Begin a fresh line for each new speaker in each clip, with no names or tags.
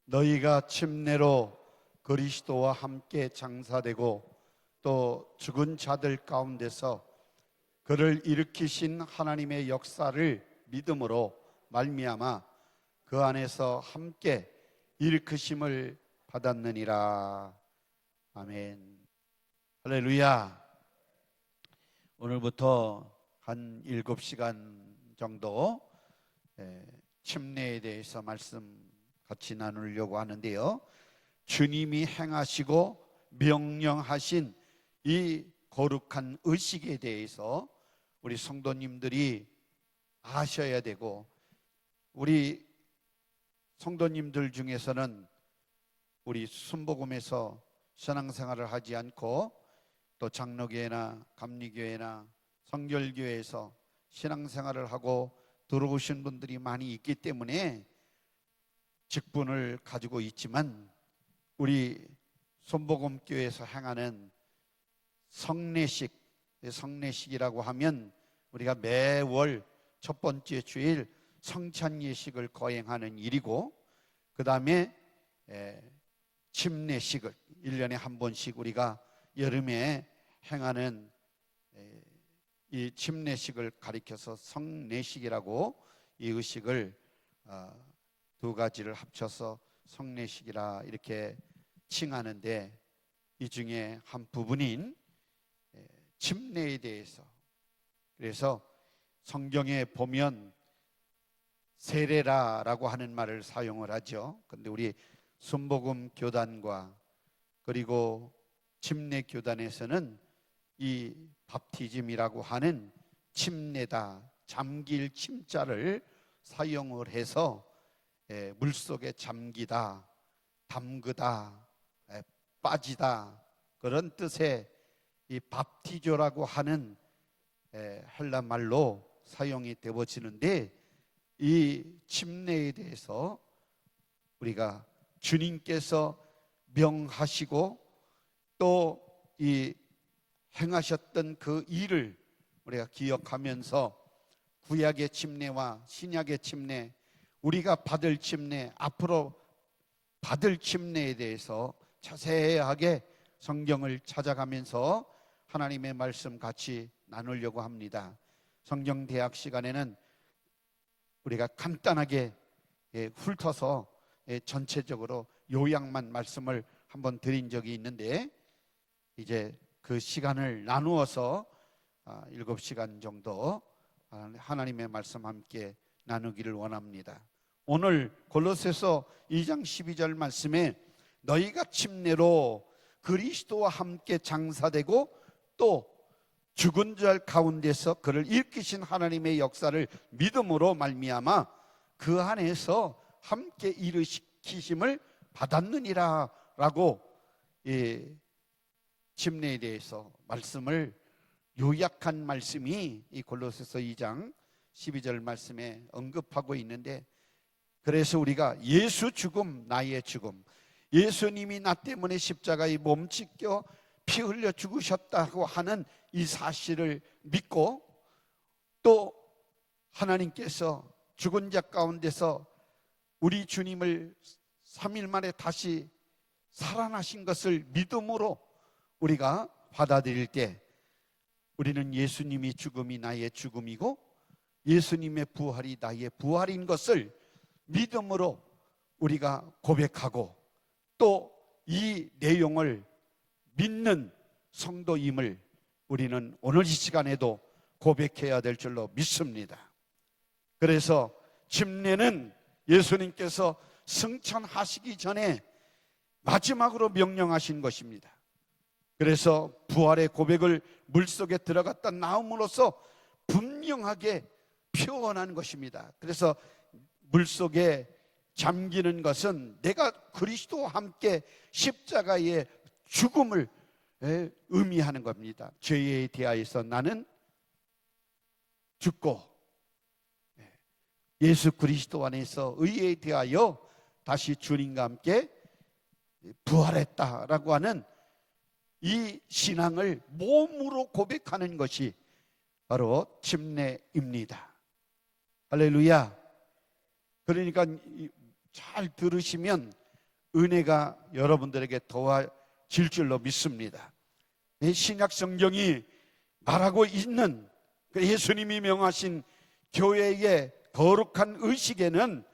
너희가 침례로 그리스도와 함께 장사되고 또 죽은 자들 가운데서 그를 일으키신 하나님의 역사를 믿음으로 말미암아 그 안에서 함께 일으키심을 받았느니라. 아멘. 할렐루야. 오늘부터 한 7시간 정도 침례에 대해서 말씀 같이 나누려고 하는데요, 주님이 행하시고 명령하신 이 거룩한 의식에 대해서 우리 성도님들이 아셔야 되고, 우리 성도님들 중에서는 우리 순복음에서 신앙생활을 하지 않고 또 장로교회나 감리교회나 성결교회에서 신앙생활을 하고 들어오신 분들이 많이 있기 때문에 직분을 가지고 있지만, 우리 순복음교회에서 행하는 성례식이라고 하면 우리가 매월 첫 번째 주일 성찬예식을 거행하는 일이고, 그 다음에 침례식을 1년에 한 번씩 우리가 여름에 행하는 이 침례식을 가리켜서 성례식이라고, 이 의식을 두 가지를 합쳐서 성례식이라 이렇게 칭하는데, 이 중에 한 부분인 침례에 대해서, 그래서 성경에 보면 세례라라고 하는 말을 사용을 하죠. 그런데 우리 순복음 교단과 그리고 침례 교단에서는 이 밥티즘이라고 하는 침례다, 잠길 침자를 사용을 해서 물속에 잠기다, 담그다, 빠지다, 그런 뜻의 이 밥티조라고 하는 헬라 말로 사용이 되어지는데, 이 침례에 대해서 우리가 주님께서 명하시고 또 이 행하셨던 그 일을 우리가 기억하면서 구약의 침례와 신약의 침례, 우리가 받을 침례, 앞으로 받을 침례에 대해서 자세하게 성경을 찾아가면서 하나님의 말씀 같이 나누려고 합니다. 성경 대학 시간에는 우리가 간단하게 훑어서 전체적으로 요약만 말씀을 한번 드린 적이 있는데, 이제 그 시간을 나누어서 7시간 정도 하나님의 말씀 함께 나누기를 원합니다. 오늘 골로새서 2장 12절 말씀에 너희가 침례로 그리스도와 함께 장사되고 또 죽은 자 가운데서 그를 일으키신 하나님의 역사를 믿음으로 말미암아 그 안에서 함께 일으키심을 받았느니라 라고 침례에 대해서 말씀을 요약한 말씀이 이 골로새서 2장 12절 말씀에 언급하고 있는데, 그래서 우리가 예수 죽음 나의 죽음, 예수님이 나 때문에 십자가에 몸 찢겨 피 흘려 죽으셨다고 하는 이 사실을 믿고, 또 하나님께서 죽은 자 가운데서 우리 주님을 3일 만에 다시 살아나신 것을 믿음으로 우리가 받아들일 때, 우리는 예수님이 죽음이 나의 죽음이고 예수님의 부활이 나의 부활인 것을 믿음으로 우리가 고백하고, 또 이 내용을 믿는 성도임을 우리는 오늘 이 시간에도 고백해야 될 줄로 믿습니다. 그래서 침례는 예수님께서 승천하시기 전에 마지막으로 명령하신 것입니다. 그래서 부활의 고백을 물속에 들어갔다 나옴으로써 분명하게 표현한 것입니다. 그래서 물속에 잠기는 것은 내가 그리스도와 함께 십자가의 죽음을 의미하는 겁니다. 죄에 대하여서 나는 죽고 예수 그리스도 안에서 의에 대하여 다시 주님과 함께 부활했다라고 하는 이 신앙을 몸으로 고백하는 것이 바로 침례입니다. 할렐루야. 그러니까 잘 들으시면 은혜가 여러분들에게 더해질 줄로 믿습니다. 이 신약 성경이 말하고 있는 그 예수님이 명하신 교회의 거룩한 의식에는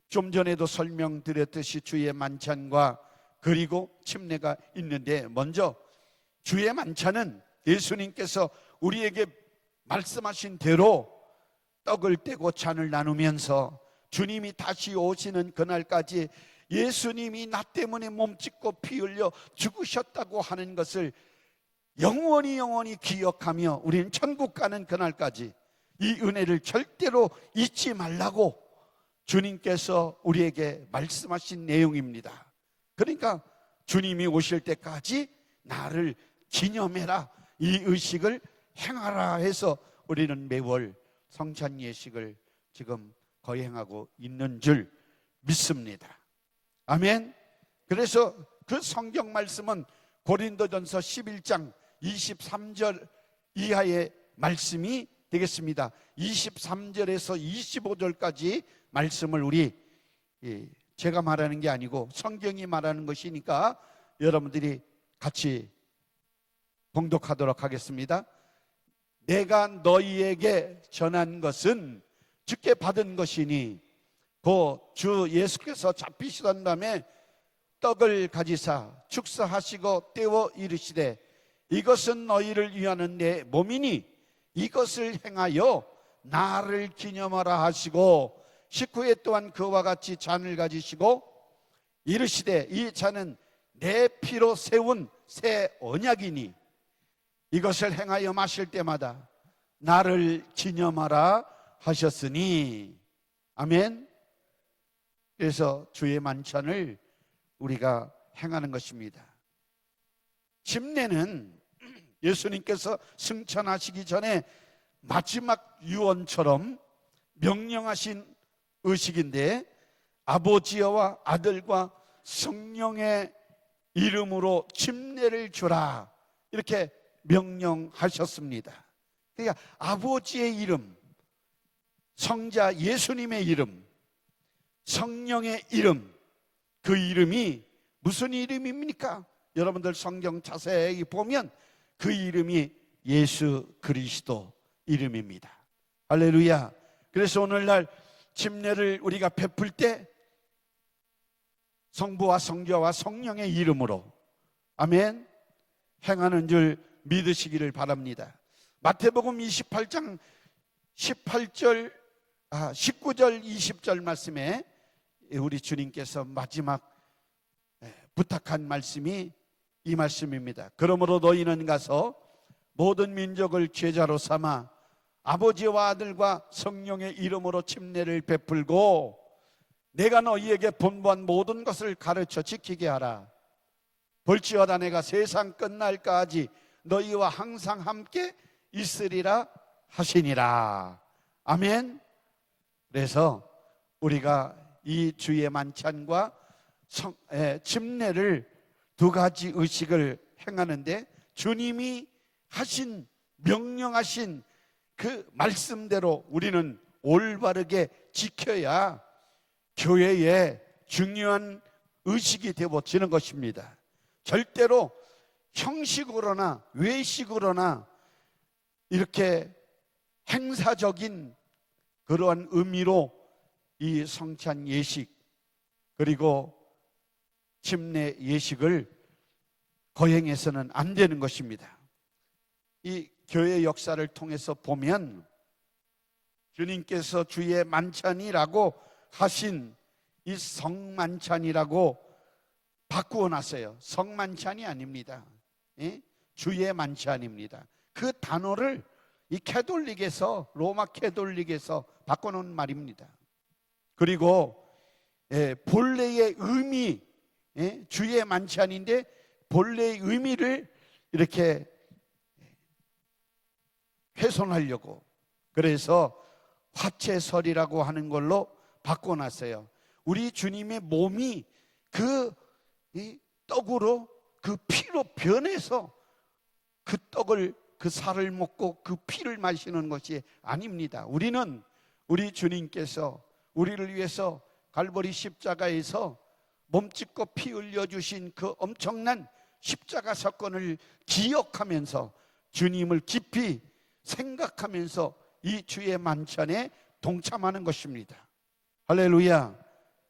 좀 전에도 설명드렸듯이 주의 만찬과 그리고 침례가 있는데, 먼저 주의 만찬은 예수님께서 우리에게 말씀하신 대로 떡을 떼고 잔을 나누면서 주님이 다시 오시는 그날까지 예수님이 나 때문에 몸짓고 피 흘려 죽으셨다고 하는 것을 영원히 기억하며 우리는 천국 가는 그날까지 이 은혜를 절대로 잊지 말라고 주님께서 우리에게 말씀하신 내용입니다. 그러니까 주님이 오실 때까지 나를 기념해라, 이 의식을 행하라 해서 우리는 매월 성찬 예식을 지금 거행하고 있는 줄 믿습니다. 아멘. 그래서 그 성경 말씀은 고린도전서 11장 23절 이하의 말씀이 되겠습니다. 23절에서 25절까지 말씀을 우리 제가 말하는 게 아니고 성경이 말하는 것이니까 여러분들이 같이 봉독하도록 하겠습니다. 내가 너희에게 전한 것은 주께 받은 것이니 곧 주 예수께서 잡히시던 밤에 떡을 가지사 축사하시고 떼어 이르시되 이것은 너희를 위하는 내 몸이니 이것을 행하여 나를 기념하라 하시고, 식후에 또한 그와 같이 잔을 가지시고 이르시되 이 잔은 내 피로 세운 새 언약이니 이것을 행하여 마실 때마다 나를 기념하라 하셨으니. 아멘. 그래서 주의 만찬을 우리가 행하는 것입니다. 침례는 예수님께서 승천하시기 전에 마지막 유언처럼 명령하신 의식인데, 아버지와 아들과 성령의 이름으로 침례를 주라 이렇게 명령하셨습니다. 그러니까 아버지의 이름, 성자 예수님의 이름, 성령의 이름, 그 이름이 무슨 이름입니까? 여러분들 성경 자세히 보면 그 이름이 예수 그리스도 이름입니다. 할렐루야. 그래서 오늘날 침례를 우리가 베풀 때 성부와 성자와 성령의 이름으로, 아멘, 행하는 줄 믿으시기를 바랍니다. 마태복음 28장 19절 20절 말씀에 우리 주님께서 마지막 부탁한 말씀이 이 말씀입니다. 그러므로 너희는 가서 모든 민족을 제자로 삼아 아버지와 아들과 성령의 이름으로 침례를 베풀고 내가 너희에게 분부한 모든 것을 가르쳐 지키게 하라. 볼지어다 내가 세상 끝날까지 너희와 항상 함께 있으리라 하시니라. 아멘. 그래서 우리가 이 주의 만찬과 침례를 두 가지 의식을 행하는데, 주님이 하신 명령하신 그 말씀대로 우리는 올바르게 지켜야 교회의 중요한 의식이 되어지는 것입니다. 절대로 형식으로나 외식으로나 이렇게 행사적인 그러한 의미로 이 성찬 예식 그리고 침례 예식을 거행해서는 안 되는 것입니다. 이 교회 역사를 통해서 보면 주님께서 주의 만찬이라고 하신 이 성만찬이라고 바꾸어 놨어요. 성만찬이 아닙니다. 주의 만찬입니다. 그 단어를 이 캐톨릭에서, 로마 캐톨릭에서 바꿔놓은 말입니다. 그리고 본래의 의미, 주의 만찬인데 본래의 의미를 이렇게 훼손하려고, 그래서 화채설이라고 하는 걸로 바꿔놨어요. 우리 주님의 몸이 그 떡으로, 그 피로 변해서 그 떡을, 그 살을 먹고 그 피를 마시는 것이 아닙니다. 우리는 우리 주님께서 우리를 위해서 갈보리 십자가에서 몸짓고 피 흘려주신 그 엄청난 십자가 사건을 기억하면서 주님을 깊이 생각하면서 이 주의 만찬에 동참하는 것입니다. 할렐루야.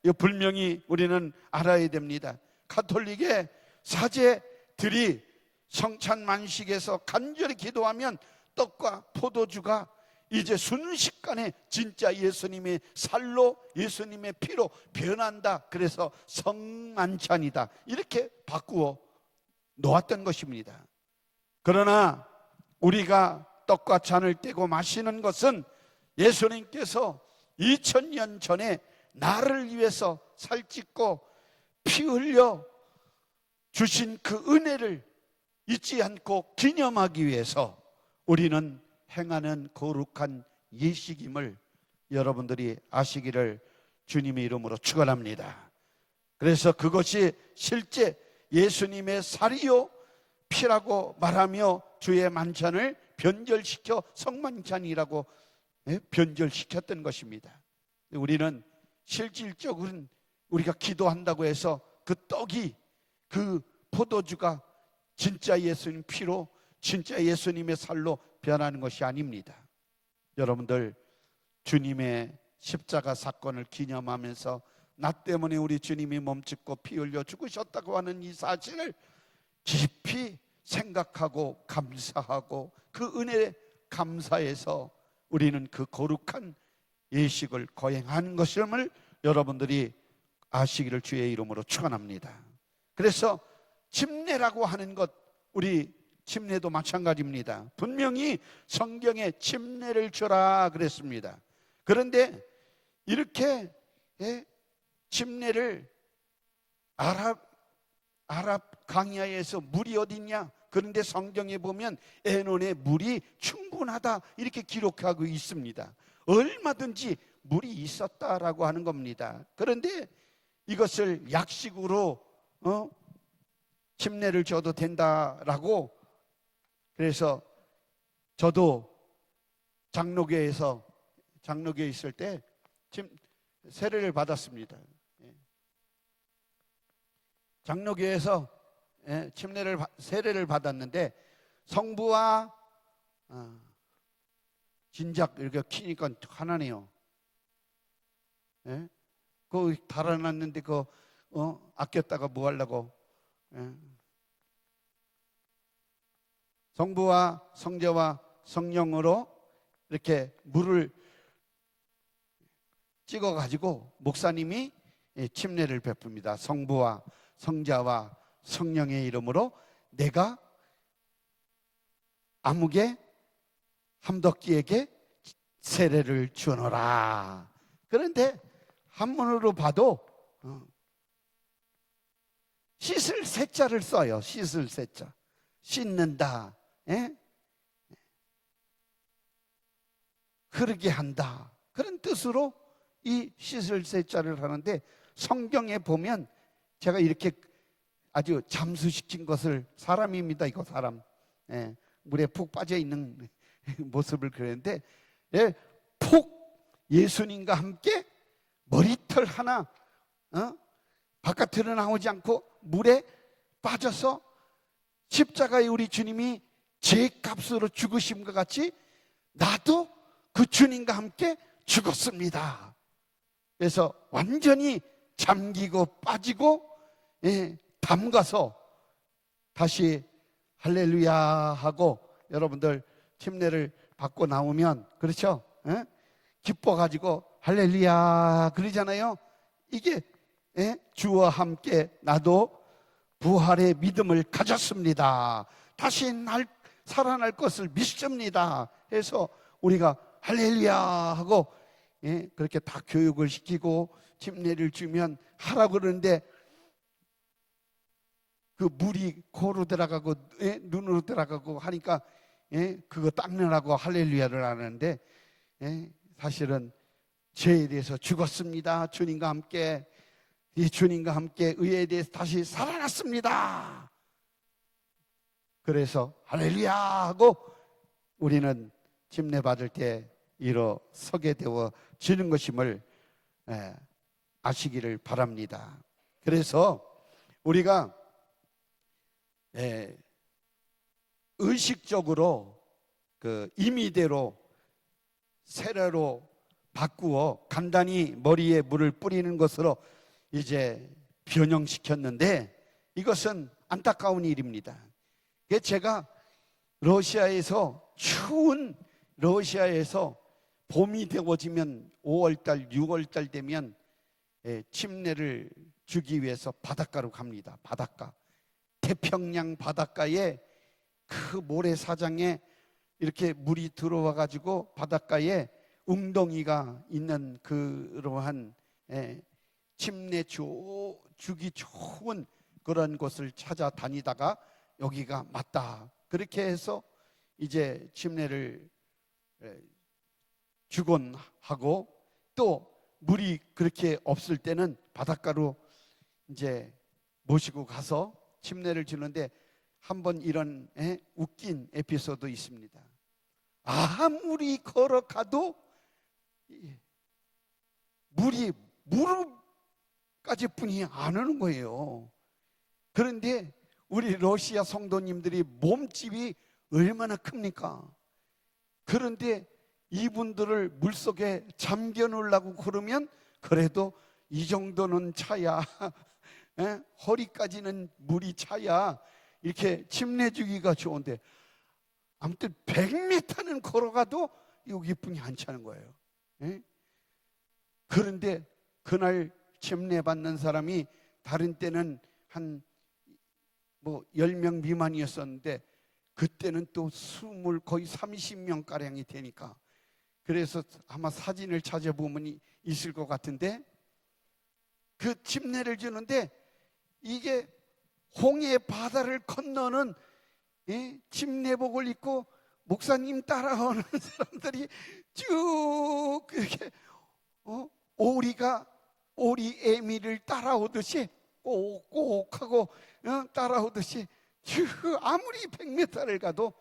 이 분명히 우리는 알아야 됩니다. 가톨릭의 사제들이 성찬 만식에서 간절히 기도하면 떡과 포도주가 이제 순식간에 진짜 예수님의 살로 예수님의 피로 변한다. 그래서 성만찬이다. 이렇게 바꾸어 놓았던 것입니다. 그러나 우리가 떡과 잔을 떼고 마시는 것은 예수님께서 2000년 전에 나를 위해서 살찢고 피 흘려 주신 그 은혜를 잊지 않고 기념하기 위해서 우리는 행하는 거룩한 예식임을 여러분들이 아시기를 주님의 이름으로 축원합니다. 그래서 그것이 실제 예수님의 살이요 피라고 말하며 주의 만찬을 변절시켜 성만찬이라고 변절시켰던 것입니다. 우리는 실질적으로는 우리가 기도한다고 해서 그 떡이 그 포도주가 진짜 예수님 피로 진짜 예수님의 살로 변하는 것이 아닙니다. 여러분들 주님의 십자가 사건을 기념하면서 나 때문에 우리 주님이 몸짓고 피 흘려 죽으셨다고 하는 이 사실을 깊이 생각하고 감사하고 그 은혜에 감사해서 우리는 그 거룩한 예식을 거행하는 것임을 여러분들이 아시기를 주의 이름으로 축원합니다. 그래서 침례라고 하는 것, 우리 침례도 마찬가지입니다. 분명히 성경에 침례를 주라 그랬습니다. 그런데 이렇게 침례를 아랍 강야에서 물이 어딨냐? 그런데 성경에 보면 에논에 물이 충분하다 이렇게 기록하고 있습니다. 얼마든지 물이 있었다라고 하는 겁니다. 그런데 이것을 약식으로 침례를 줘도 된다라고, 그래서 저도 장로교에 있을 때 세례를 받았습니다. 장로교에서 세례를 받았는데 성부와 진작 이렇게 키니까 하나네요. 그거 달아놨는데 그거 아꼈다가 뭐 하려고? 성부와 성자와 성령으로 이렇게 물을 찍어가지고 목사님이 침례를 베풉니다. 성부와 성자와 성령의 이름으로 내가 아무개 함덕기에게 세례를 주노라. 그런데 한문으로 봐도 씻을 세자를 써요. 씻을 세자, 씻는다, 흐르게 한다, 그런 뜻으로 이 씻을 세자를 하는데, 성경에 보면 제가 이렇게 아주 잠수시킨 것을, 사람입니다. 이거 사람, 물에 푹 빠져 있는 모습을 그렸는데, 폭 예수님과 함께 머리털 하나 바깥으로 나오지 않고 물에 빠져서 십자가에 우리 주님이 제 값으로 죽으심과 같이 나도 그 주님과 함께 죽었습니다. 그래서 완전히 잠기고 빠지고 담가서 다시 할렐루야 하고, 여러분들 침례를 받고 나오면 그렇죠? 기뻐가지고 할렐루야 그러잖아요. 이게 주와 함께 나도 부활의 믿음을 가졌습니다, 다시 살아날 것을 믿습니다 해서 우리가 할렐루야 하고 그렇게 다 교육을 시키고 침례를 주면 하라고 그러는데, 그 물이 코로 들어가고 눈으로 들어가고 하니까 그거 닦느라고 할렐루야를 하는데, 사실은 죄에 대해서 죽었습니다, 주님과 함께, 이 주님과 함께 의에 대해서 다시 살아났습니다, 그래서 할렐루야 하고 우리는 침례 받을 때 일어서게 되어지는 것임을 아시기를 바랍니다. 그래서 우리가 의식적으로 그 임의대로 세례로 바꾸어 간단히 머리에 물을 뿌리는 것으로 이제 변형시켰는데, 이것은 안타까운 일입니다. 제가 러시아에서, 추운 러시아에서 봄이 되어지면 5월달 6월달 되면 침례를 주기 위해서 바닷가로 갑니다. 바닷가, 태평양 바닷가에 그 모래사장에 이렇게 물이 들어와 가지고 바닷가에 웅덩이가 있는 그러한 침례 주기 좋은 그런 곳을 찾아다니다가 여기가 맞다, 그렇게 해서 이제 침례를 주곤 하고, 또 물이 그렇게 없을 때는 바닷가로 이제 모시고 가서 침례를 주는데, 한번 이런 웃긴 에피소드 있습니다. 아무리 걸어가도 물이 무릎까지 뿐이 안 오는 거예요. 그런데 우리 러시아 성도님들이 몸집이 얼마나 큽니까? 그런데 이분들을 물속에 잠겨 놓으려고 그러면 그래도 이 정도는 차야, 허리까지는 물이 차야 이렇게 침례 주기가 좋은데, 아무튼 100m는 걸어가도 여기뿐이 안 차는 거예요. 그런데 그날 침례 받는 사람이 다른 때는 한 10명 미만이었었는데, 그때는 또 거의 30명 가량이 되니까, 그래서 아마 사진을 찾아보면 있을 것 같은데, 그 침례를 주는데 이게 홍해 바다를 건너는 침례복을 입고 목사님 따라오는 사람들이 쭉 이렇게 오리 애미를 따라오듯이 꼭꼭 하고 따라오듯이 쭉, 아무리 100m를 가도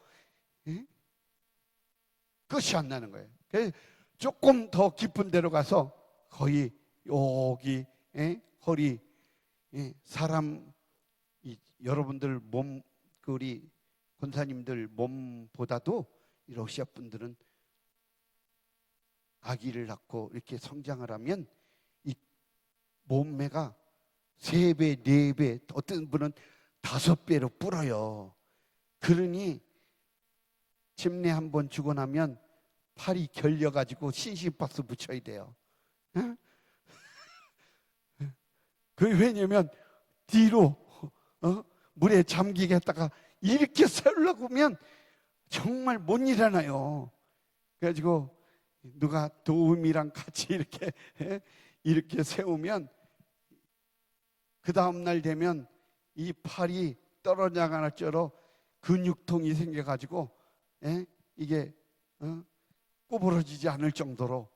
끝이 안 나는 거예요. 그래서 조금 더 깊은 데로 가서 거의 여기 허리, 사람, 여러분들 몸, 우리 권사님들 몸보다도 이 러시아 분들은 아기를 낳고 이렇게 성장을 하면 이 몸매가 3배, 4배, 어떤 분은 5배로 불어요. 그러니 침례 한번 주고 나면 팔이 결려가지고 신심박수 붙여야 돼요. 왜냐면 뒤로 물에 잠기겠다가 이렇게 세우려고 하면 정말 못 일어나요. 그래가지고 누가 도움이랑 같이 이렇게 세우면 그 다음날 되면 이 팔이 떨어져가는 쩔어 근육통이 생겨가지고 이게 구부러지지 않을 정도로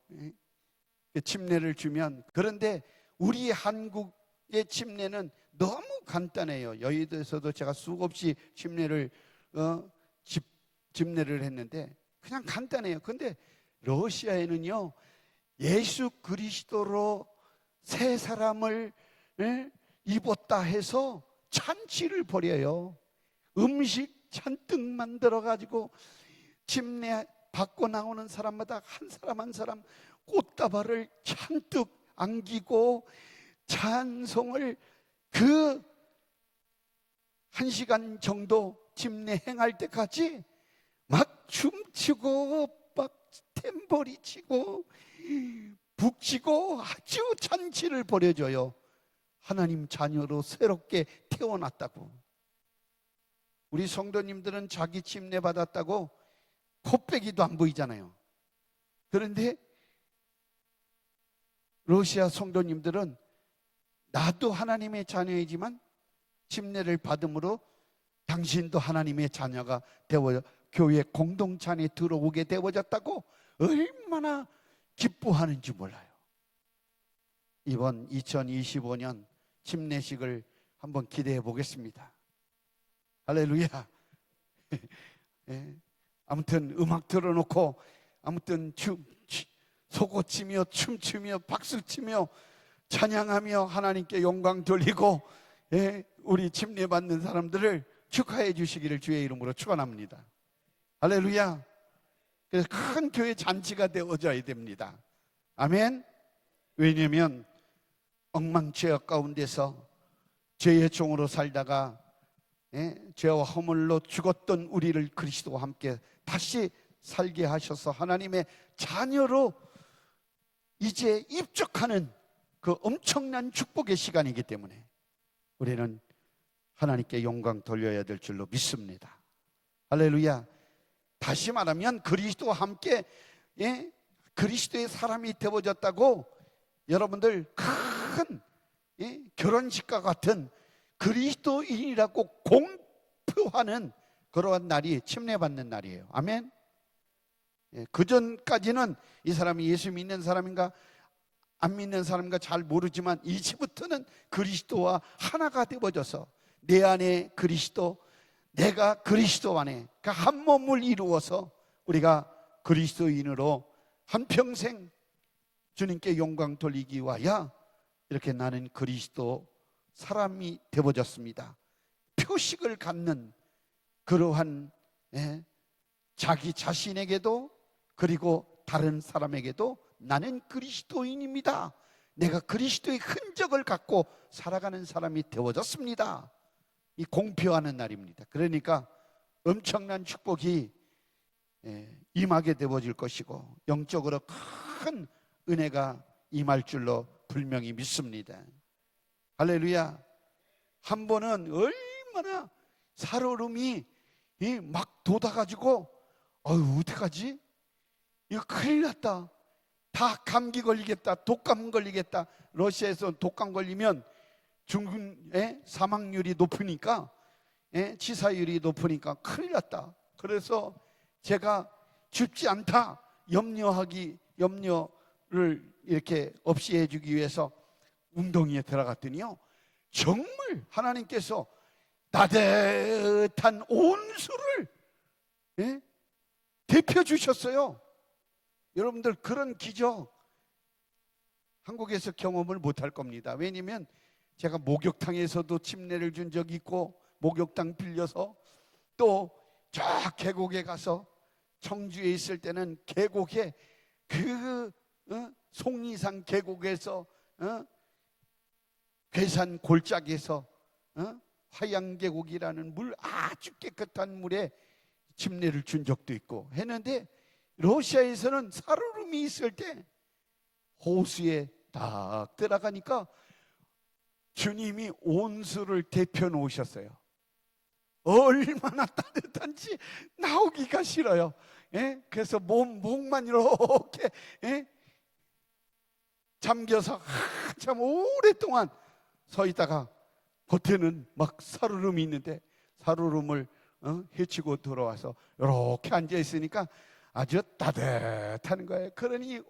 침례를 주면. 그런데 우리 한국의 침례는 너무 간단해요. 여의도에서도 제가 수없이 침례를 했는데 그냥 간단해요. 근데 러시아에는요, 예수 그리스도로 새 사람을 입었다 해서 잔치를 벌여요. 음식 잔뜩 만들어 가지고 침례 받고 나오는 사람마다 한 사람 한 사람 꽃다발을 잔뜩 안기고 찬송을 그 1시간 정도 침례 행할 때까지 막 춤추고 막 탬버리 치고 북치고 아주 잔치를 벌여줘요. 하나님 자녀로 새롭게 태어났다고. 우리 성도님들은 자기 침례 받았다고 코빼기도 안 보이잖아요. 그런데 러시아 성도님들은 나도 하나님의 자녀이지만 침례를 받음으로 당신도 하나님의 자녀가 되어 교회 공동체 안에 들어오게 되어졌다고 얼마나 기뻐하는지 몰라요. 이번 2025년 침례식을 한번 기대해 보겠습니다. 할렐루야. 아무튼 음악 틀어놓고 아무튼 속옷치며 춤추며 박수치며 찬양하며 하나님께 영광 돌리고 우리 침례 받는 사람들을 축하해 주시기를 주의 이름으로 축원합니다. 할렐루야. 그래서 큰 교회 잔치가 되어져야 됩니다. 아멘. 왜냐하면 엉망죄악 가운데서 죄의 종으로 살다가 죄와 허물로 죽었던 우리를 그리스도와 함께 다시 살게 하셔서 하나님의 자녀로 이제 입적하는 그 엄청난 축복의 시간이기 때문에 우리는 하나님께 영광 돌려야 될 줄로 믿습니다. 할렐루야. 다시 말하면 그리스도와 함께 그리스도의 사람이 되어졌다고 여러분들 큰 결혼식과 같은 그리스도인이라고 공표하는 그러한 날이 침례받는 날이에요. 아멘. 그 전까지는 이 사람이 예수 믿는 사람인가 안 믿는 사람인가 잘 모르지만 이제부터는 그리스도와 하나가 되어져서 내 안에 그리스도, 내가 그리스도 안에 한 몸을 이루어서 우리가 그리스도인으로 한평생 주님께 영광 돌리기 위하여 이렇게 나는 그리스도 사람이 되어졌습니다. 표식을 갖는 그러한 자기 자신에게도 그리고 다른 사람에게도 나는 그리스도인입니다. 내가 그리스도의 흔적을 갖고 살아가는 사람이 되어졌습니다. 이 공표하는 날입니다. 그러니까 엄청난 축복이 임하게 되어질 것이고 영적으로 큰 은혜가 임할 줄로 분명히 믿습니다. 할렐루야. 한 번은 얼마나 살얼음이 막 돋아가지고 어떡하지? 이거 큰일 났다. 다 감기 걸리겠다. 독감 걸리겠다. 러시아에서 독감 걸리면 중국의 사망률이 높으니까 치사율이 높으니까 큰일 났다. 그래서 제가 죽지 않다 염려를 이렇게 없이 해주기 위해서 운동에 들어갔더니요 정말 하나님께서 따뜻한 온수를 대표 주셨어요. 여러분들 그런 기적 한국에서 경험을 못할 겁니다. 왜냐하면 제가 목욕탕에서도 침례를 준 적이 있고 목욕탕 빌려서 또 저 계곡에 가서 청주에 있을 때는 계곡에 송리산 계곡에서 괴산 골짜기에서 화양계곡이라는 물 아주 깨끗한 물에 침례를 준 적도 있고 했는데 러시아에서는 살얼음이 있을 때 호수에 딱 들어가니까 주님이 온수를 데펴 놓으셨어요. 얼마나 따뜻한지 나오기가 싫어요. 그래서 목만 이렇게 잠겨서 한참 오랫동안 서 있다가 겉에는 막 살얼음이 있는데 살얼음을 헤치고 들어와서 이렇게 앉아 있으니까 아주 따뜻한 거예요. 그러니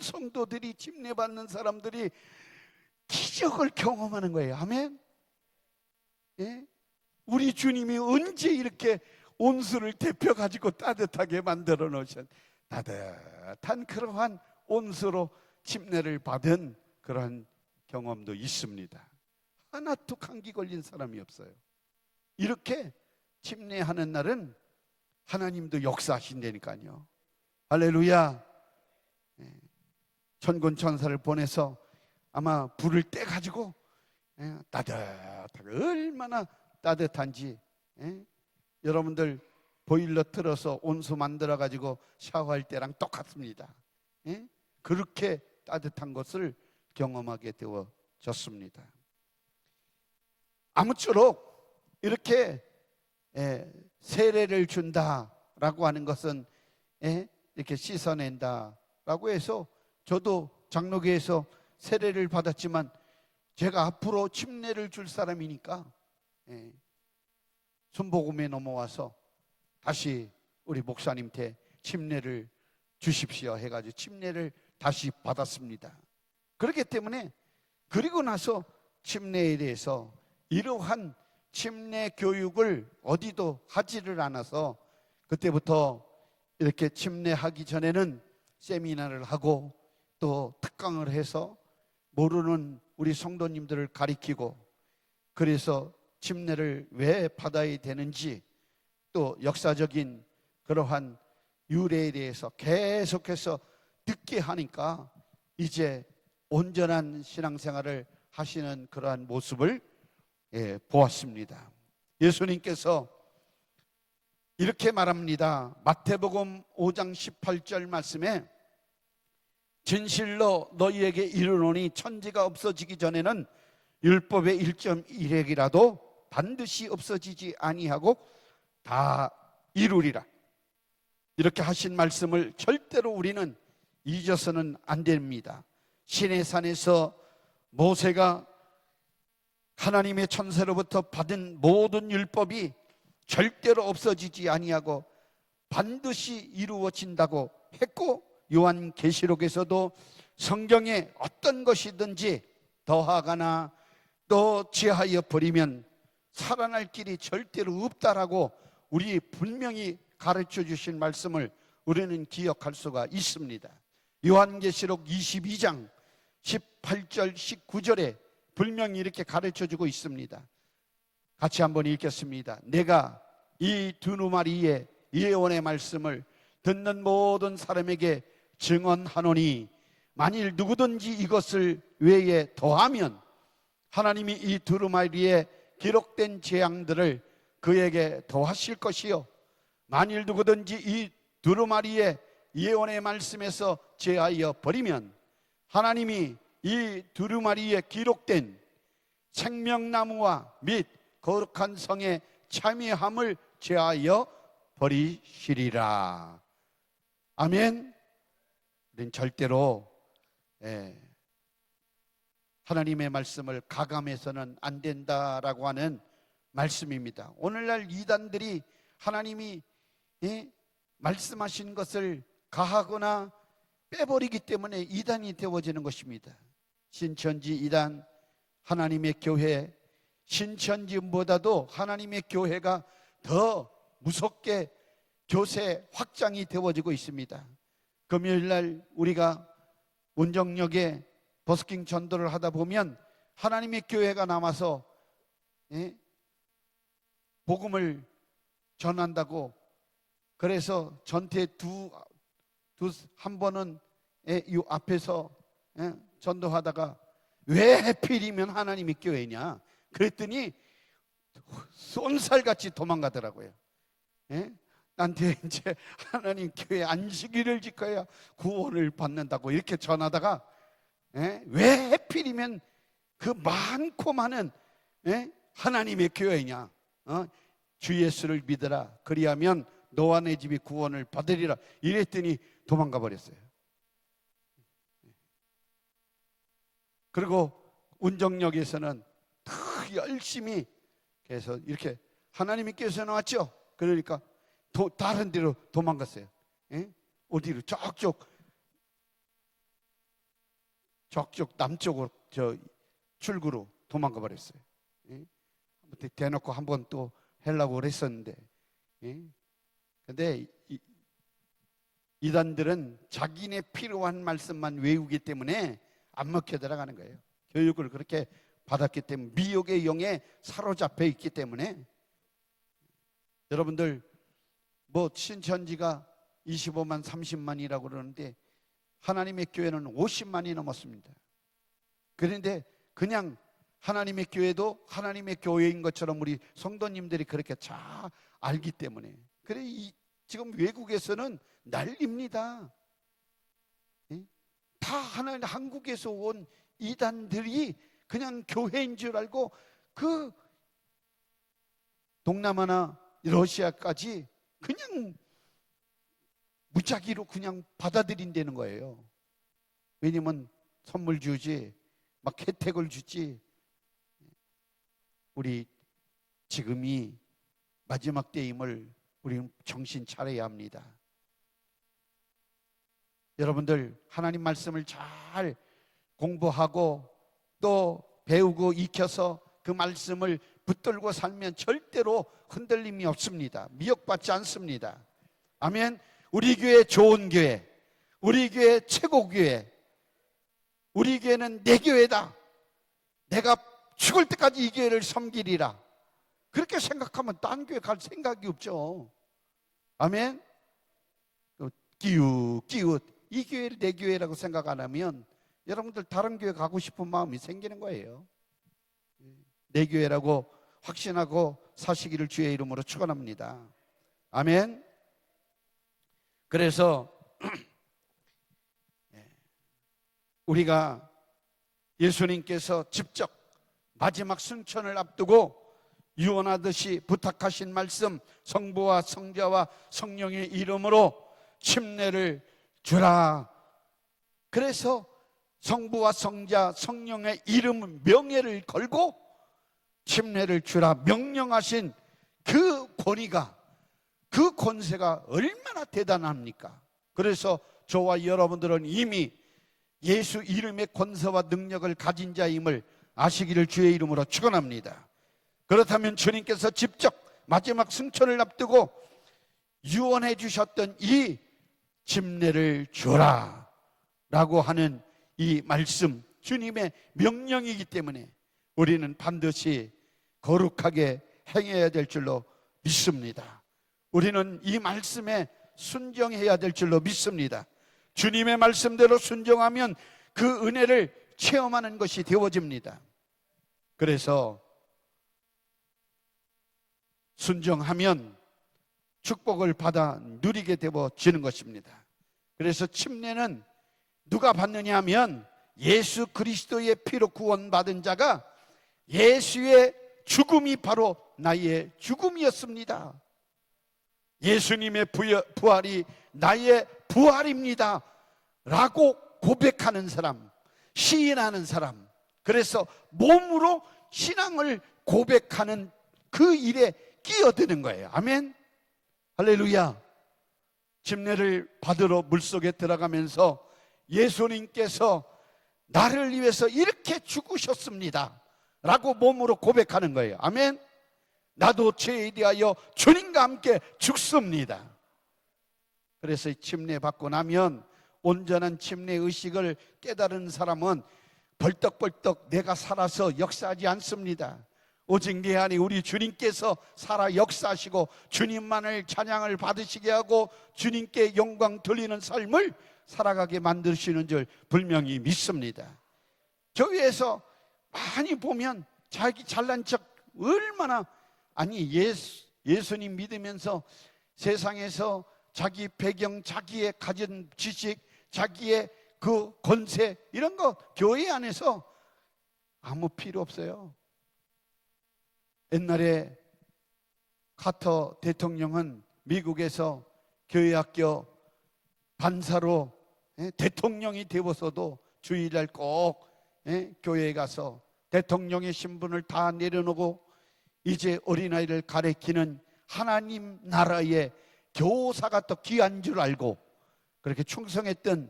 성도들이 침례받는 사람들이 기적을 경험하는 거예요. 아멘. 우리 주님이 언제 이렇게 온수를 데펴 가지고 따뜻하게 만들어 놓으신 따뜻한 그러한 온수로 침례를 받은 그런 경험도 있습니다. 하나도 감기 걸린 사람이 없어요. 이렇게 침례하는 날은 하나님도 역사하신다니까요. 할렐루야. 천군 천사를 보내서 아마 불을 떼 가지고 따뜻하게 얼마나 따뜻한지 여러분들 보일러 틀어서 온수 만들어 가지고 샤워할 때랑 똑같습니다. 그렇게 따뜻한 것을 경험하게 되어졌습니다. 아무쪼록 이렇게 세례를 준다라고 하는 것은 이렇게 씻어낸다라고 해서 저도 장로교에서 세례를 받았지만 제가 앞으로 침례를 줄 사람이니까 순복음에 넘어와서 다시 우리 목사님한테 침례를 주십시오 해가지고 침례를 다시 받았습니다. 그렇기 때문에 그리고 나서 침례에 대해서 이러한 침례 교육을 어디도 하지를 않아서 그때부터 이렇게 침례하기 전에는 세미나를 하고 또 특강을 해서 모르는 우리 성도님들을 가리키고, 그래서 침례를 왜 받아야 되는지, 또 역사적인 그러한 유래에 대해서 계속해서 듣게 하니까 이제 온전한 신앙생활을 하시는 그러한 모습을 보았습니다. 예수님께서 이렇게 말합니다. 마태복음 5장 18절 말씀에 진실로 너희에게 이르노니 천지가 없어지기 전에는 율법의 1.1획이라도 반드시 없어지지 아니하고 다 이루리라. 이렇게 하신 말씀을 절대로 우리는 잊어서는 안 됩니다. 시내산에서 모세가 하나님의 천사로부터 받은 모든 율법이 절대로 없어지지 아니하고 반드시 이루어진다고 했고, 요한계시록에서도 성경에 어떤 것이든지 더하거나 또 제하여 버리면 살아날 길이 절대로 없다라고 우리 분명히 가르쳐 주신 말씀을 우리는 기억할 수가 있습니다. 요한계시록 22장 18절 19절에 분명히 이렇게 가르쳐 주고 있습니다. 같이 한번 읽겠습니다. 내가 이 두루마리의 예언의 말씀을 듣는 모든 사람에게 증언하노니 만일 누구든지 이것을 외에 더하면 하나님이 이 두루마리에 기록된 재앙들을 그에게 더하실 것이요, 만일 누구든지 이 두루마리의 예언의 말씀에서 제하여 버리면 하나님이 이 두루마리에 기록된 생명나무와 및 거룩한 성의 참여함을 제하여 버리시리라. 아멘. 우리는 절대로 하나님의 말씀을 가감해서는 안 된다라고 하는 말씀입니다. 오늘날 이단들이 하나님이 말씀하신 것을 가하거나 빼버리기 때문에 이단이 되어지는 것입니다. 신천지 이단, 하나님의 교회, 신천지보다도 하나님의 교회가 더 무섭게 교세 확장이 되어지고 있습니다. 금요일날 우리가 운정역에 버스킹 전도를 하다 보면 하나님의 교회가 남아서 복음을 전한다고, 그래서 전체 한 번은 이 앞에서 전도하다가 왜 하필이면 하나님의 교회냐 그랬더니 쏜살같이 도망가더라고요. 나한테 이제 하나님 교회 안식일을 지켜야 구원을 받는다고 이렇게 전하다가 왜 하필이면 그 많고 많은 하나님의 교회냐, 주 예수를 믿으라 그리하면 너와 내 집이 구원을 받으리라 이랬더니 도망가 버렸어요. 그리고 운정역에서는 더 열심히 해서 이렇게 하나님의 교회에서 나왔죠. 그러니까 다른 데로 도망갔어요. 어디로? 저쪽 남쪽으로 저 출구로 도망가 버렸어요. 대놓고 한번 또 하려고 그랬었는데, 근데 이단들은 자기네 필요한 말씀만 외우기 때문에 안 먹혀 들어가는 거예요. 교육을 그렇게 받았기 때문에, 미혹의 영에 사로잡혀 있기 때문에. 여러분들 뭐 신천지가 25만 30만이라고 그러는데 하나님의 교회는 50만이 넘었습니다. 그런데 그냥 하나님의 교회도 하나님의 교회인 것처럼 우리 성도님들이 그렇게 잘 알기 때문에. 그래 지금 외국에서는 난립니다. 다 한국에서 온 이단들이 그냥 교회인 줄 알고 그 동남아나 러시아까지 그냥 무작위로 그냥 받아들인다는 거예요. 왜냐면 선물 주지, 막 혜택을 주지. 우리 지금이 마지막 때임을 우리는 정신 차려야 합니다. 여러분들 하나님 말씀을 잘 공부하고 또 배우고 익혀서 그 말씀을 붙들고 살면 절대로 흔들림이 없습니다. 미혹받지 않습니다. 아멘. 우리 교회 좋은 교회, 우리 교회 최고 교회, 우리 교회는 내 교회다. 내가 죽을 때까지 이 교회를 섬기리라. 그렇게 생각하면 딴 교회 갈 생각이 없죠. 아멘. 끼웃 이 교회를 내 교회라고 생각 안 하면 여러분들 다른 교회 가고 싶은 마음이 생기는 거예요. 내 교회라고 확신하고 사시기를 주의 이름으로 축원합니다. 아멘. 그래서 우리가 예수님께서 직접 마지막 승천을 앞두고 유언하듯이 부탁하신 말씀, 성부와 성자와 성령의 이름으로 침례를 주라. 그래서 성부와 성자, 성령의 이름, 명예를 걸고 침례를 주라 명령하신 그 권위가, 그 권세가 얼마나 대단합니까? 그래서 저와 여러분들은 이미 예수 이름의 권세와 능력을 가진 자임을 아시기를 주의 이름으로 축원합니다. 그렇다면 주님께서 직접 마지막 승천을 앞두고 유언해 주셨던 이 침례를 주라 라고 하는 이 말씀, 주님의 명령이기 때문에 우리는 반드시 거룩하게 행해야 될 줄로 믿습니다. 우리는 이 말씀에 순종해야 될 줄로 믿습니다. 주님의 말씀대로 순종하면 그 은혜를 체험하는 것이 되어집니다. 그래서 순종하면 축복을 받아 누리게 되어지는 것입니다. 그래서 침례는 누가 받느냐 하면 예수 그리스도의 피로 구원받은 자가 예수의 죽음이 바로 나의 죽음이었습니다. 예수님의 부활이 나의 부활입니다 라고 고백하는 사람, 시인하는 사람, 그래서 몸으로 신앙을 고백하는 그 일에 끼어드는 거예요. 아멘. 할렐루야. 침례를 받으러 물속에 들어가면서 예수님께서 나를 위해서 이렇게 죽으셨습니다 라고 몸으로 고백하는 거예요. 아멘. 나도 죄에 대하여 주님과 함께 죽습니다. 그래서 침례 받고 나면 온전한 침례 의식을 깨달은 사람은 벌떡벌떡 내가 살아서 역사하지 않습니다. 오직 내 안에 우리 주님께서 살아 역사하시고 주님만을 찬양을 받으시게 하고 주님께 영광 돌리는 삶을 살아가게 만드시는 줄 분명히 믿습니다. 교회에서 많이 보면 자기 잘난 척 얼마나, 아니 예수님 믿으면서 세상에서 자기 배경, 자기의 가진 지식, 자기의 그 권세 이런 거 교회 안에서 아무 필요 없어요. 옛날에 카터 대통령은 미국에서 교회학교 반사로 대통령이 되어서도 주일날 꼭 교회에 가서 대통령의 신분을 다 내려놓고 이제 어린아이를 가르치는 하나님 나라의 교사가 또 귀한 줄 알고 그렇게 충성했던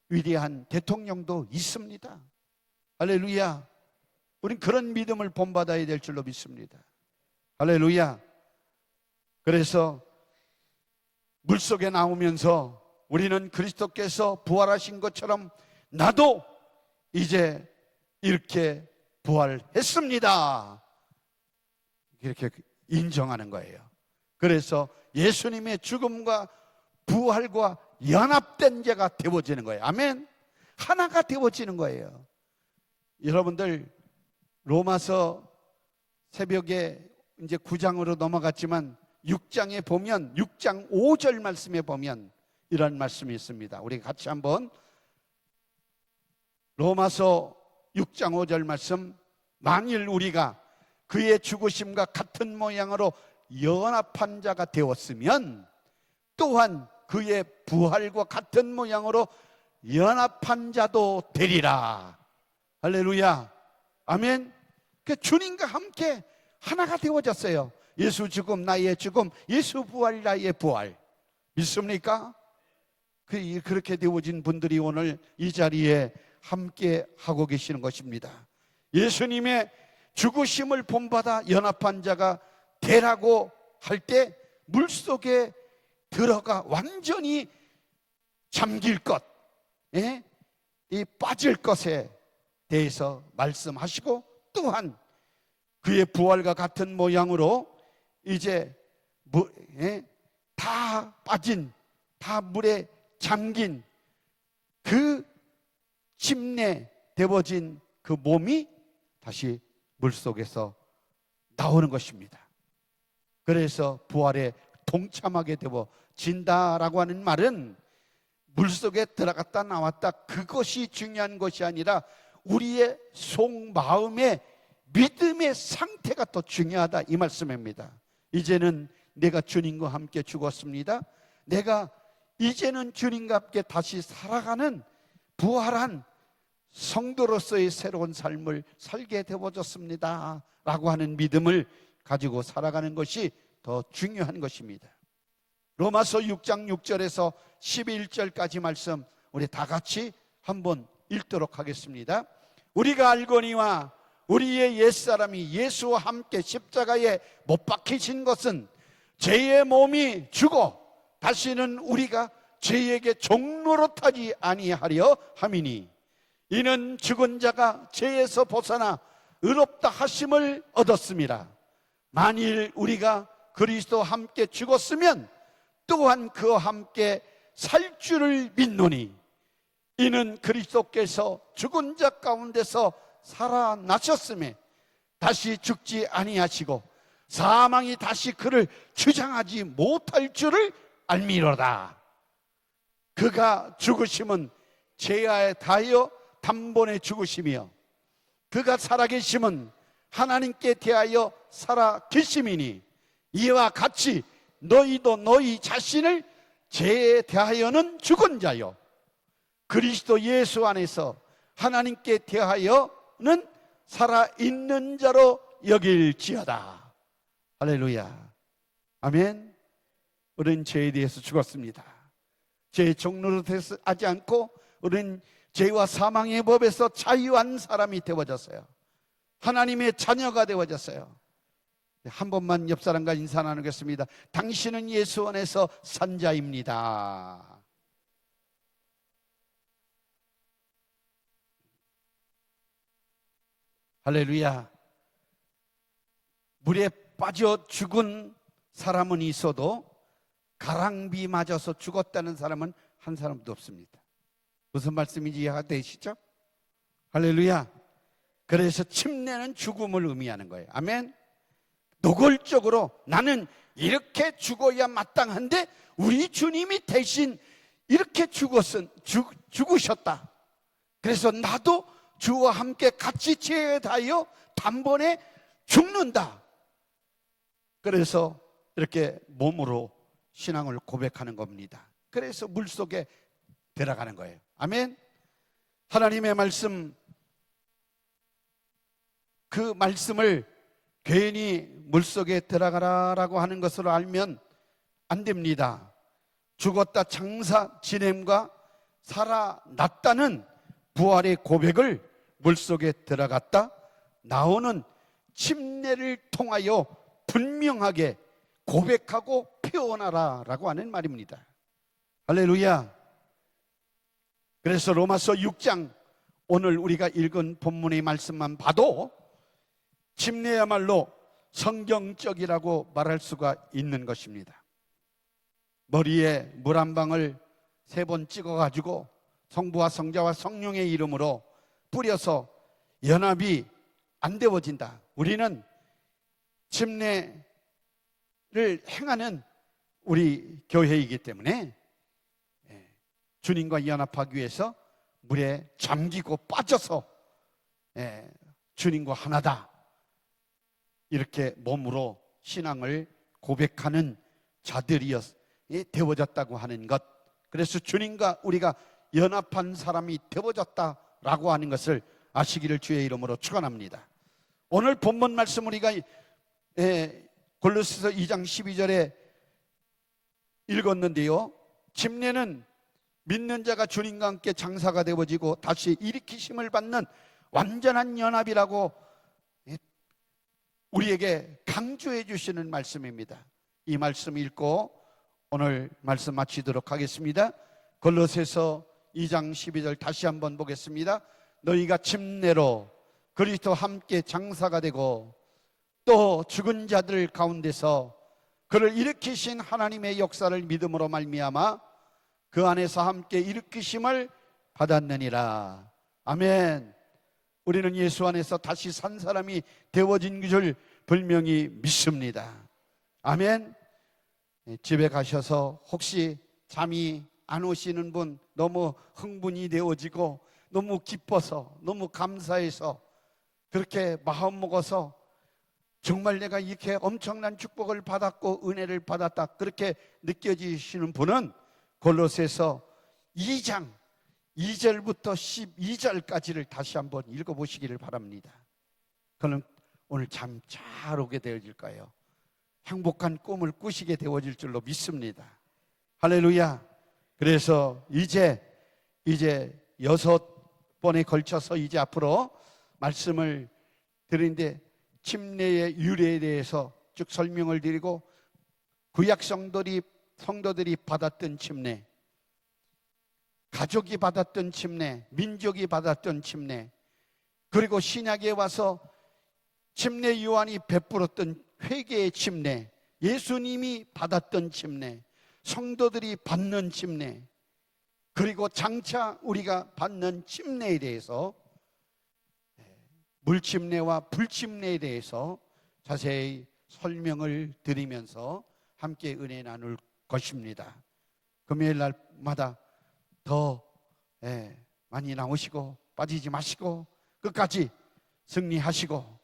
위대한 대통령도 있습니다. 할렐루야. 우린 그런 믿음을 본받아야 될 줄로 믿습니다. 할렐루야. 그래서 물속에 나오면서 우리는 그리스도께서 부활하신 것처럼 나도 이제 이렇게 부활했습니다 이렇게 인정하는 거예요. 그래서 예수님의 죽음과 부활과 연합된 자가 되어지는 거예요. 아멘. 하나가 되어지는 거예요. 여러분들 로마서 새벽에 이제 9장으로 넘어갔지만 6장에 보면 6장 5절 말씀에 보면 이런 말씀이 있습니다. 우리 같이 한번 로마서 6장 5절 말씀, 만일 우리가 그의 죽으심과 같은 모양으로 연합한 자가 되었으면 또한 그의 부활과 같은 모양으로 연합한 자도 되리라. 할렐루야. 아멘. 그 주님과 함께 하나가 되어졌어요. 예수 죽음 나의 죽음, 예수 부활 나의 부활. 믿습니까? 그렇게 되어진 분들이 오늘 이 자리에 함께 하고 계시는 것입니다. 예수님의 죽으심을 본받아 연합한 자가 되라고 할 때 물속에 들어가 완전히 잠길 것, 이 빠질 것에 대해서 말씀하시고, 또한 그의 부활과 같은 모양으로 이제 다 빠진, 다 물에 잠긴 그 침내 데워진 그 몸이 다시 물속에서 나오는 것입니다. 그래서 부활에 동참하게 되어진다라고 하는 말은 물속에 들어갔다 나왔다 그것이 중요한 것이 아니라 우리의 속마음의 믿음의 상태가 더 중요하다, 이 말씀입니다. 이제는 내가 주님과 함께 죽었습니다. 내가 이제는 주님과 함께 다시 살아가는 부활한 성도로서의 새로운 삶을 살게 되어졌습니다 라고 하는 믿음을 가지고 살아가는 것이 더 중요한 것입니다. 로마서 6장 6절에서 11절까지 말씀 우리 다 같이 한번 읽도록 하겠습니다. 우리가 알거니와 우리의 옛사람이 예수와 함께 십자가에 못 박히신 것은 죄의 몸이 죽어 다시는 우리가 죄에게 종노릇하지 아니하려 함이니, 이는 죽은 자가 죄에서 벗어나 의롭다 하심을 얻었습니다. 만일 우리가 그리스도와 함께 죽었으면 또한 그와 함께 살 줄을 믿노니, 이는 그리스도께서 죽은 자 가운데서 살아나셨음에 다시 죽지 아니하시고 사망이 다시 그를 주장하지 못할 줄을 알미로다. 그가 죽으심은 죄에 대하여 단번에 죽으시며 그가 살아계심은 하나님께 대하여 살아계심이니, 이와 같이 너희도 너희 자신을 죄에 대하여는 죽은 자요 그리스도 예수 안에서 하나님께 대하여는 살아있는 자로 여길지어다. 할렐루야. 아멘. 우리는 죄에 대해서 죽었습니다. 죄의 종노릇 하지 않고 우리는 죄와 사망의 법에서 자유한 사람이 되어졌어요. 하나님의 자녀가 되어졌어요. 한 번만 옆 사람과 인사 나누겠습니다. 당신은 예수 안에서 산 자입니다. 할렐루야. 물에 빠져 죽은 사람은 있어도 가랑비 맞아서 죽었다는 사람은 한 사람도 없습니다. 무슨 말씀인지 이해가 되시죠? 할렐루야. 그래서 침례는 죽음을 의미하는 거예요. 아멘. 노골적으로 나는 이렇게 죽어야 마땅한데 우리 주님이 대신 이렇게 죽으셨다. 그래서 나도 주와 함께 같이 죄에 대하여 단번에 죽는다. 그래서 이렇게 몸으로 신앙을 고백하는 겁니다. 그래서 물속에 들어가는 거예요. 아멘. 하나님의 말씀, 그 말씀을 괜히 물속에 들어가라라고 하는 것으로 알면 안 됩니다. 죽었다 장사 지냄과 살아났다는 부활의 고백을 물속에 들어갔다 나오는 침례를 통하여 분명하게 고백하고 표현하라라고 하는 말입니다. 할렐루야. 그래서 로마서 6장 오늘 우리가 읽은 본문의 말씀만 봐도 침례야말로 성경적이라고 말할 수가 있는 것입니다. 머리에 물 한 방울 3번 찍어가지고 성부와 성자와 성령의 이름으로 뿌려서 연합이 안 되어진다. 우리는 침례를 행하는 우리 교회이기 때문에 주님과 연합하기 위해서 물에 잠기고 빠져서 주님과 하나다, 이렇게 몸으로 신앙을 고백하는 자들이 되어졌다고 하는 것, 그래서 주님과 우리가 연합한 사람이 되어졌다라고 하는 것을 아시기를 주의 이름으로 축원합니다. 오늘 본문 말씀 우리가 골로새서 2장 12절에 읽었는데요, 침례는 믿는 자가 주님과 함께 장사가 되어지고 다시 일으키심을 받는 완전한 연합이라고 우리에게 강조해 주시는 말씀입니다. 이 말씀 읽고 오늘 말씀 마치도록 하겠습니다. 골로새서 2장 12절 다시 한번 보겠습니다. 너희가 침례로 그리스도와 함께 장사가 되고 또 죽은 자들 가운데서 그를 일으키신 하나님의 역사를 믿음으로 말미암아 그 안에서 함께 일으키심을 받았느니라. 아멘. 우리는 예수 안에서 다시 산 사람이 되어진 줄 분명히 믿습니다. 아멘. 집에 가셔서 혹시 잠이 안 오시는 분, 너무 흥분이 되어지고 너무 기뻐서 너무 감사해서 그렇게 마음 먹어서 정말 내가 이렇게 엄청난 축복을 받았고 은혜를 받았다 그렇게 느껴지시는 분은 골로새서 2장 2절부터 12절까지를 다시 한번 읽어보시기를 바랍니다. 그럼 오늘 잠 잘 오게 되어질 거예요. 행복한 꿈을 꾸시게 되어질 줄로 믿습니다. 할렐루야. 그래서 이제 6번에 걸쳐서 이제 앞으로 말씀을 드리는데 침례의 유래에 대해서 쭉 설명을 드리고 구약 성도들이 받았던 침례, 가족이 받았던 침례, 민족이 받았던 침례, 그리고 신약에 와서 침례 요한이 베풀었던 회개의 침례, 예수님이 받았던 침례, 성도들이 받는 침례, 그리고 장차 우리가 받는 침례에 대해서 물침례와 불침례에 대해서 자세히 설명을 드리면서 함께 은혜 나눌 것입니다. 금요일 날마다 더 많이 나오시고 빠지지 마시고 끝까지 승리하시고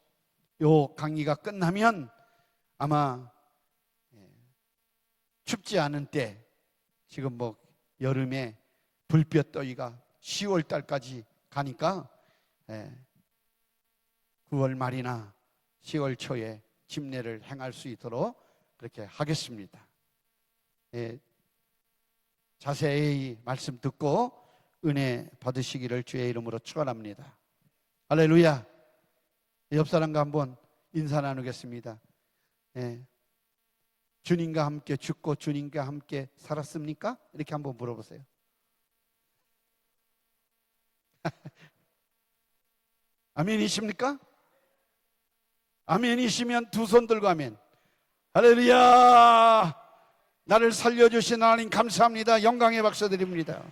요 강의가 끝나면 아마 춥지 않은 때 지금 뭐 여름에 불볕 더위가 10월 달까지 가니까 9월 말이나 10월 초에 침례를 행할 수 있도록 그렇게 하겠습니다. 자세히 말씀 듣고 은혜 받으시기를 주의 이름으로 축원합니다. 할렐루야. 옆 사람과 한번 인사 나누겠습니다. 주님과 함께 죽고 주님과 함께 살았습니까? 이렇게 한번 물어보세요. 아멘이십니까? 아멘이시면 두 손 들고 아멘. 할렐루야. 나를 살려주신 하나님 감사합니다. 영광의 박수 드립니다.